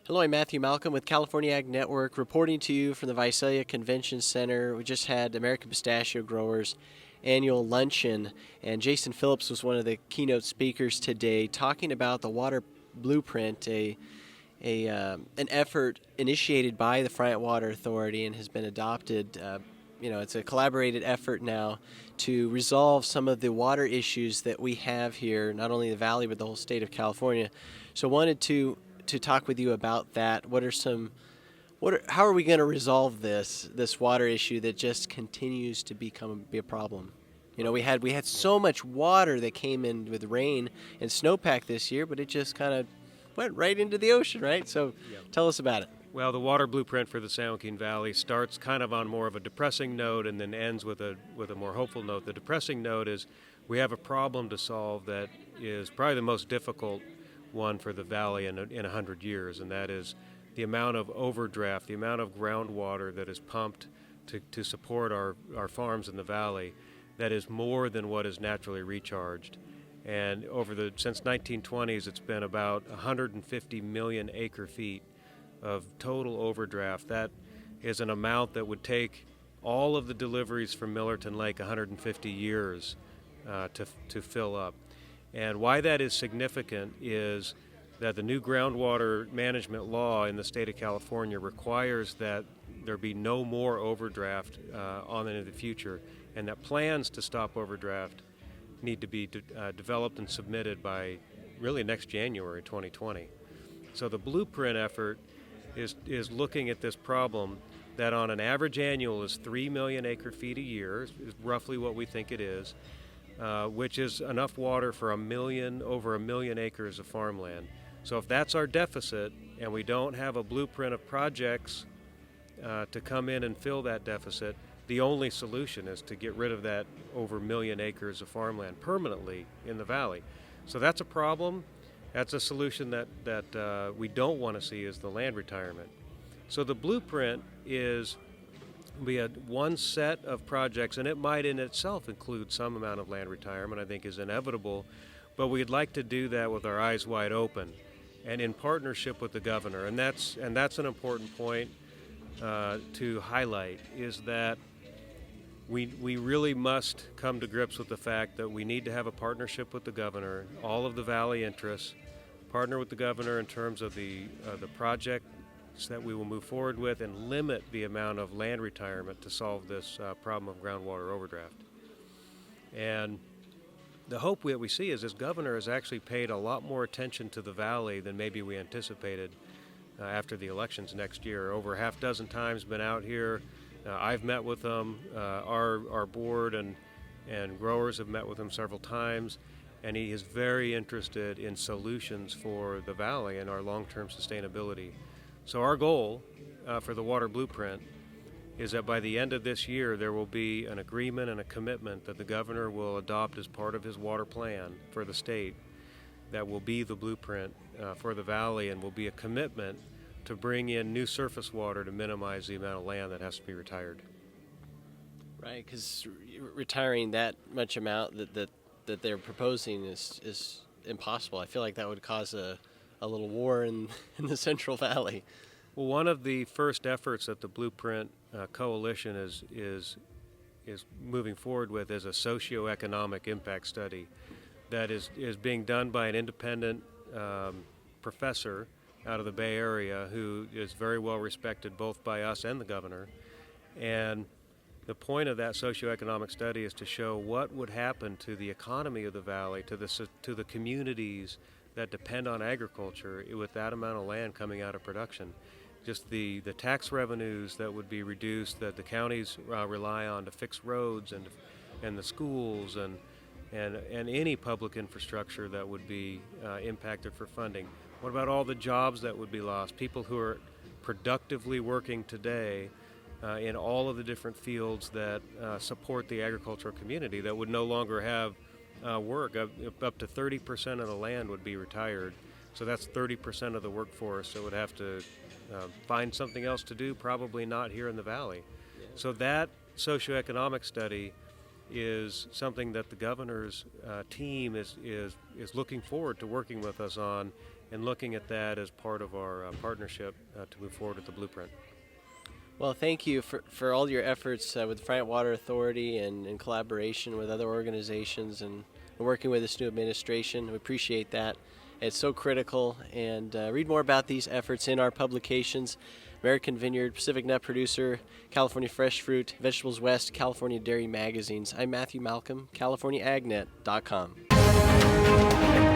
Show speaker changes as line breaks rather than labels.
Hello, I'm Matthew Malcolm with California Ag Network, reporting to you from the Visalia Convention Center. We just had American Pistachio Growers annual luncheon, and Jason Phillips was one of the keynote speakers today, talking about the water blueprint, an effort initiated by the Friant Water Authority and has been adopted. It's a collaborated effort now to resolve some of the water issues that we have here, not only the valley but the whole state of California. So wanted to talk with you about that. How are we going to resolve this water issue that just continues to be a problem? We had so much water that came in with rain and snowpack this year, but it just kind of went right into the ocean, right? So Tell us about it.
Well, the water blueprint for the San Joaquin Valley starts kind of on more of a depressing note and then ends with a more hopeful note. The depressing note is we have a problem to solve that is probably the most difficult one for the valley in 100 years, and that is the amount of overdraft, the amount of groundwater that is pumped to support our farms in the valley that is more than what is naturally recharged. And since 1920s, it's been about 150 million acre feet of total overdraft. That is an amount that would take all of the deliveries from Millerton Lake 150 years to fill up. And why that is significant is that the new groundwater management law in the state of California requires that there be no more overdraft on into the future, and that plans to stop overdraft need to be developed and submitted by really next January 2020. So the blueprint effort is looking at this problem that on an average annual is 3 million acre feet a year, is roughly what we think it is, which is enough water for over a million acres of farmland. So if that's our deficit and we don't have a blueprint of projects to come in and fill that deficit, the only solution is to get rid of that over a million acres of farmland permanently in the valley. So that's a problem. That's a solution that we don't want to see, is the land retirement. So the blueprint is we had one set of projects, and it might in itself include some amount of land retirement, I think is inevitable, but we'd like to do that with our eyes wide open and in partnership with the governor. And that's an important point to highlight, is that we really must come to grips with the fact that we need to have a partnership with the governor, all of the valley interests, partner with the governor in terms of the project that we will move forward with, and limit the amount of land retirement to solve this problem of groundwater overdraft. And the hope that we see is this governor has actually paid a lot more attention to the valley than maybe we anticipated after the elections next year. Over a half dozen times been out here. I've met with them. Our board and growers have met with him several times, and he is very interested in solutions for the valley and our long-term sustainability. So our goal for the water blueprint is that by the end of this year there will be an agreement and a commitment that the governor will adopt as part of his water plan for the state that will be the blueprint for the valley, and will be a commitment to bring in new surface water to minimize the amount of land that has to be retired.
Right, because retiring that much amount that they're proposing is impossible. I feel like that would cause a little war in the Central Valley.
Well, one of the first efforts that the Blueprint Coalition is moving forward with is a socio-economic impact study that is being done by an independent professor out of the Bay Area who is very well respected both by us and the governor. And the point of that socioeconomic study is to show what would happen to the economy of the valley, to the communities that depend on agriculture with that amount of land coming out of production. Just the tax revenues that would be reduced, that the counties rely on to fix roads and the schools and any public infrastructure that would be impacted for funding. What about all the jobs that would be lost? People who are productively working today in all of the different fields that support the agricultural community that would no longer have work. Up to 30% of the land would be retired. So that's 30% of the workforce that would have to find something else to do, probably not here in the valley. Yeah. So that socioeconomic study is something that the governor's team is looking forward to working with us on, and looking at that as part of our partnership to move forward with the blueprint.
Well, thank you for all your efforts with the Friant Water Authority and in collaboration with other organizations and working with this new administration. We appreciate that. It's so critical, and read more about these efforts in our publications: American Vineyard, Pacific Nut Producer, California Fresh Fruit, Vegetables West, California Dairy Magazines. I'm Matthew Malcolm, CaliforniaAgNet.com.